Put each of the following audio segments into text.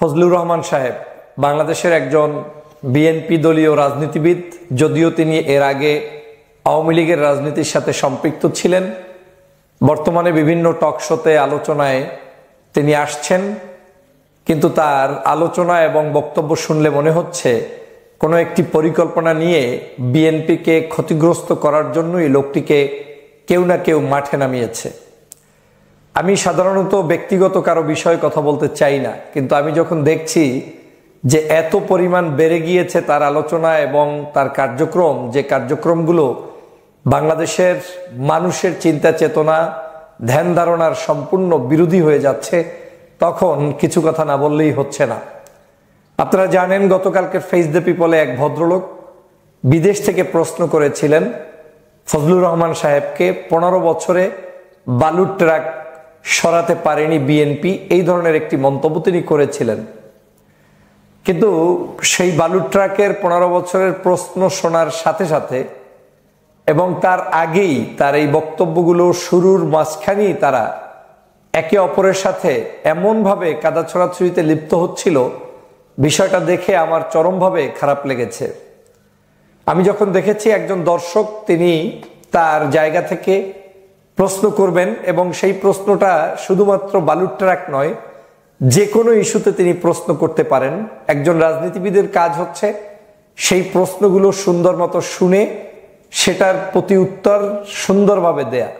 ফজলুর রহমান সাহেব বাংলাদেশের একজন বিএনপি দলীয় রাজনীতিবিদ। যদিও তিনি এর আগে আওয়ামী লীগের রাজনীতির সাথে সম্পৃক্ত ছিলেন, বর্তমানে বিভিন্ন টক শোতে আলোচনায় তিনি আসছেন, কিন্তু তার আলোচনা এবং বক্তব্য শুনলে মনে হচ্ছে কোনো একটি পরিকল্পনা নিয়ে বিএনপিকে ক্ষতিগ্রস্ত করার জন্যই লোকটিকে কেউ না কেউ মাঠে নামিয়েছে। আমি সাধারণত ব্যক্তিগত কারো বিষয়ে কথা বলতে চাই না, কিন্তু আমি যখন দেখছি যে এত পরিমাণ বেড়ে গিয়েছে তার আলোচনা এবং তার কার্যক্রম, যে কার্যক্রমগুলো বাংলাদেশের মানুষের চিন্তা চেতনা ধ্যান ধারণার সম্পূর্ণ বিরোধী হয়ে যাচ্ছে, তখন কিছু কথা না বললেই হচ্ছে না। আপনারা জানেন, গতকালকের ফেস দ্য পিপলে এক ভদ্রলোক বিদেশ থেকে প্রশ্ন করেছিলেন ফজলুর রহমান সাহেবকে, 15 বছরে বালুর ট্রাক সরাতে পারেনি বিএনপি, এই ধরনের একটি মন্তব্য তিনি করেছিলেন। কিন্তু সেই বালুর ট্রাকের 15 বছরের প্রশ্ন শোনার সাথে সাথে এবং তার আগেই তার এই বক্তব্যগুলো শুরুর মাঝখানেই তারা একে অপরের সাথে এমনভাবে কাদা ছড়াছড়িতে লিপ্ত হচ্ছিল, বিষয়টা দেখে আমার চরমভাবে খারাপ লেগেছে। আমি যখন দেখেছি একজন দর্শক তিনি তার জায়গা থেকে প্রশ্ন করবেন এবং সেই প্রশ্নটা শুধুমাত্র বালুর ট্রাক নয়, যে কোনো ইস্যুতে তিনি প্রশ্ন করতে পারেন। একজন রাজনীতিবিদের কাজ হচ্ছে সেই প্রশ্নগুলো সুন্দর মতো শুনে সেটার প্রতি উত্তর সুন্দরভাবে দেয়া।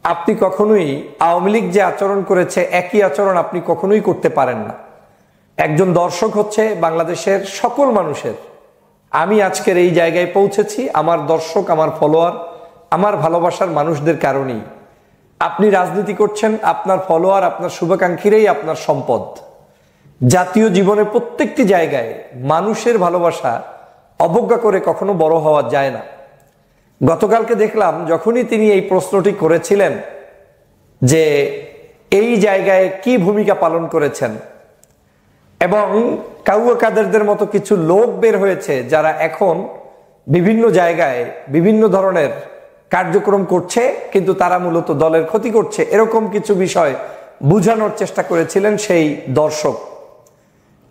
আপনি কখনোই আওয়ামী লীগ যে আচরণ করেছে একই আচরণ আপনি কখনোই করতে পারেন না। একজন দর্শক হচ্ছে বাংলাদেশের সকল মানুষের। আমি আজকের এই জায়গায় পৌঁছেছি আমার দর্শক, আমার ফলোয়ার, আমার ভালোবাসার মানুষদের কারণেই। আপনি রাজনীতি করছেন, আপনার ফলোয়ার, আপনার শুভাকাঙ্ক্ষীরাই আপনার সম্পদ। জাতীয় জীবনের প্রত্যেকটি জায়গায় মানুষের ভালোবাসা অবজ্ঞা করে কখনো বড় হওয়া যায় না। গতকালকে দেখলাম যখনই তিনি এই প্রশ্নটি করেছিলেন যে এই জায়গায় কি ভূমিকা পালন করেছেন, এবং কাউয়া কাদেরদের মতো কিছু লোক বের হয়েছে যারা এখন বিভিন্ন জায়গায় বিভিন্ন ধরনের কার্যক্রম করছে, কিন্তু তারা মূলত দলের ক্ষতি করছে, এরকম কিছু বিষয় বুঝানোর চেষ্টা করেছিলেন সেই দর্শক।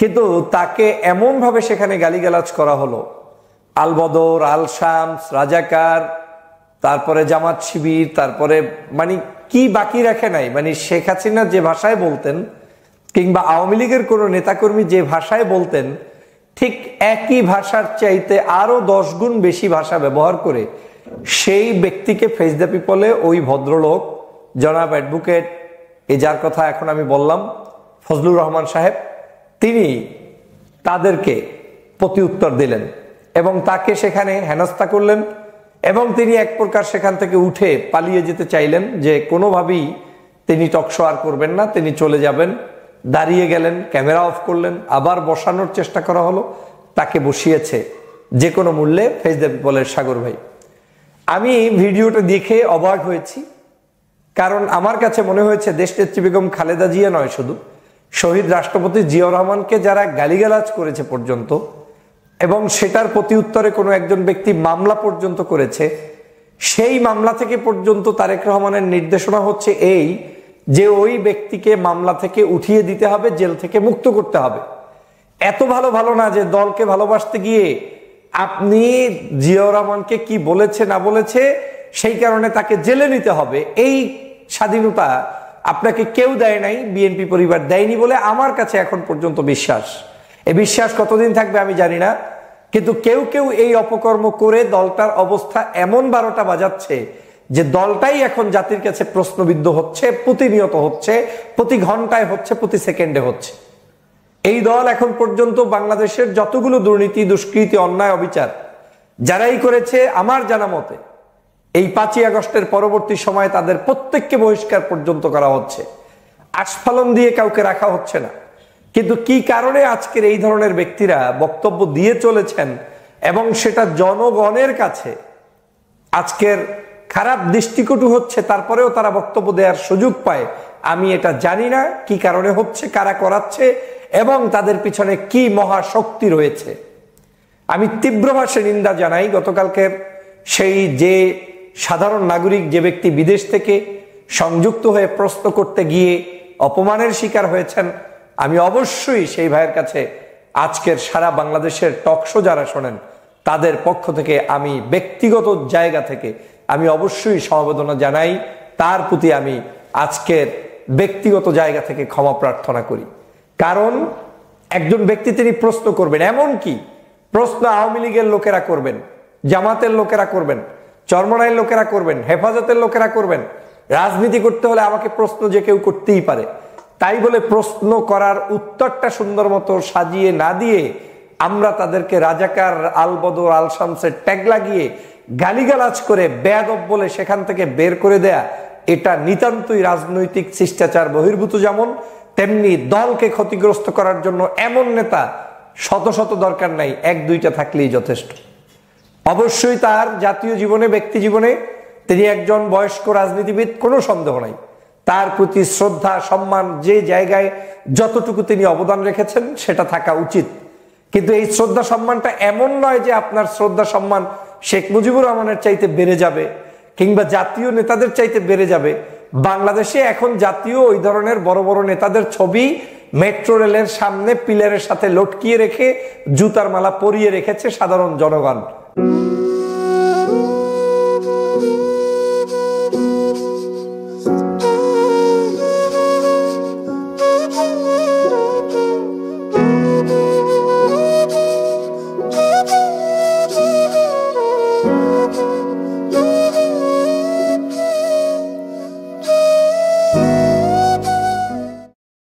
কিন্তু তাকে এমনভাবে সেখানে গালিগালাজ করা হলো, আল বদর, আল শামস, রাজাকার, তারপরে জামাত শিবির, তারপরে মানে কি বাকি রাখে নাই। মানে শেখ হাসিনা যে ভাষায় বলতেন কিংবা আওয়ামী লীগের কোনো নেতাকর্মী যে ভাষায় বলতেন, ঠিক একই ভাষার চাইতে আরো 10 গুণ বেশি ভাষা ব্যবহার করে সেই ব্যক্তিকে ফেস দ্য পিপলে ওই ভদ্রলোক জনাব অ্যাডভোকেট, এই যার কথা এখন আমি বললাম, ফজলুর রহমান সাহেব, তিনি তাদেরকে প্রতি উত্তর দিলেন এবং তাকে সেখানে হেনস্থা করলেন এবং তিনি এক প্রকার সেখান থেকে উঠে পালিয়ে যেতে চাইলেন, যে কোনোভাবেই তিনি টকশো আর করবেন না, তিনি চলে যাবেন। দাঁড়িয়ে গেলেন, ক্যামেরা অফ করলেন, আবার বসানোর চেষ্টা করা হলো, তাকে বসিয়েছে যে কোনো মূল্যে ফেস দ্য পিপলের সাগর ভাই। আমি ভিডিওটা দেখে অবাক হয়েছি, কারণ আমার কাছে মনে হয়েছে দেশনেত্রী বেগম খালেদা জিয়া নয়, শুধু শহীদ রাষ্ট্রপতি জিয়াউর রহমানকে যারা গালিগালাজ করেছে পর্যন্ত, এবং সেটার প্রতি উত্তরে কোনো একজন ব্যক্তি মামলা পর্যন্ত করেছে, সেই মামলা থেকে পর্যন্ত তারেক রহমানের নির্দেশনা হচ্ছে এই যে ওই ব্যক্তিকে মামলা থেকে উঠিয়ে দিতে হবে, জেল থেকে মুক্ত করতে হবে। এত ভালো না যে দলকে ভালোবাসতে গিয়ে আপনি জিয়াউর রহমানকে কি বলেছে না বলেছে সেই কারণে তাকে জেলে নিতে হবে, এই স্বাধীনতা আপনাকে কেউ দেয় নাই, বিএনপি পরিবার দেয়নি বলে আমার কাছে এখন পর্যন্ত বিশ্বাস। এই বিশ্বাস কতদিন থাকবে আমি জানি না, কিন্তু কেউ এই অপকর্ম করে দলটার অবস্থা এমন 12টা বাজাচ্ছে যে দলটাই এখন জাতির কাছে প্রশ্নবিদ্ধ হচ্ছে, প্রতিনিয়ত হচ্ছে, প্রতি ঘন্টায় হচ্ছে, প্রতি সেকেন্ডে হচ্ছে। এই দল এখন পর্যন্ত বাংলাদেশের যতগুলো দুর্নীতি, দুষ্কৃতি, অন্যায়, অবিচার যারাই করেছে, আমার জানা মতে এই 5ই আগস্টের পরবর্তী সময়ে তাদের প্রত্যেককে বহিষ্কার পর্যন্ত করা হচ্ছে, আস্ফালন দিয়ে কাউকে রাখা হচ্ছে না। কিন্তু কি কারণে আজকের এই ধরনের ব্যক্তিরা বক্তব্য দিয়ে চলেছেন এবং সেটা জনগণের কাছে আজকের খারাপ দৃষ্টিকটু হচ্ছে, তারপরেও তারা বক্তব্য দেওয়ার সুযোগ পায়, আমি এটা জানি না কি কারণে হচ্ছে, কারা করাচ্ছে এবং তাদের পিছনে কি মহাশক্তি রয়েছে। আমি তীব্র ভাষায় নিন্দা জানাই গতকালকের সেই যে সাধারণ নাগরিক, যে ব্যক্তি বিদেশ থেকে সংযুক্ত হয়ে প্রশ্ন করতে গিয়ে অপমানের শিকার হয়েছেন, আমি অবশ্যই সেই ভাইয়ের কাছে আজকের সারা বাংলাদেশের টক শো যারা শোনেন তাদের পক্ষ থেকে আমি ব্যক্তিগত জায়গা থেকে আমি অবশ্যই সমবেদনা জানাই, তার প্রতি আমি আজকের ব্যক্তিগত জায়গা থেকে ক্ষমা প্রার্থনা করি। কারণ একজন ব্যক্তি তিনি প্রশ্ন করবেন, এমন কি প্রশ্ন আওয়ামী লীগের লোকেরা করবেন, জামাতের লোকেরা করবেন, চরমনাইয়ের লোকেরা করবেন, হেফাজতের লোকেরা করবেন। রাজনীতি করতে হলে আমাকে প্রশ্ন যে কেউ করতেই পারে, তাই বলে প্রশ্ন করার উত্তরটা সুন্দর মতো সাজিয়ে না দিয়ে আমরা তাদেরকে রাজাকার, আলবদর, আল শামসের ট্যাগ লাগিয়ে গালিগালাজ করে বেয়াদব বলে সেখান থেকে বের করে দেয়া, এটা নিতান্তই রাজনৈতিক শিষ্টাচার বহির্ভূত। যেমন তেমনি দলকে ক্ষতিগ্রস্ত করার জন্য এমন নেতা শত শত দরকার নাই, এক দুইটা থাকলেই যথেষ্ট। অবশ্যই তার জাতীয় জীবনে, ব্যক্তি জীবনে তিনি একজন বয়স্ক রাজনীতিবিদ, কোনো সন্দেহ নাই। তার প্রতি শ্রদ্ধা, সম্মান, যে জায়গায় যতটুকু তিনি অবদান রেখেছেন সেটা থাকা উচিত। কিন্তু এই শ্রদ্ধা সম্মানটা এমন নয় যে আপনার শ্রদ্ধা সম্মান শেখ মুজিবুর রহমানের চাইতে বেড়ে যাবে কিংবা জাতীয় নেতাদের চাইতে বেড়ে যাবে। বাংলাদেশে এখন জাতীয় ওই ধরনের বড় বড় নেতাদের ছবি মেট্রো রেলের সামনে পিলারের সাথে লটকিয়ে রেখে জুতার মালা পরিয়ে রেখেছে সাধারণ জনগণ।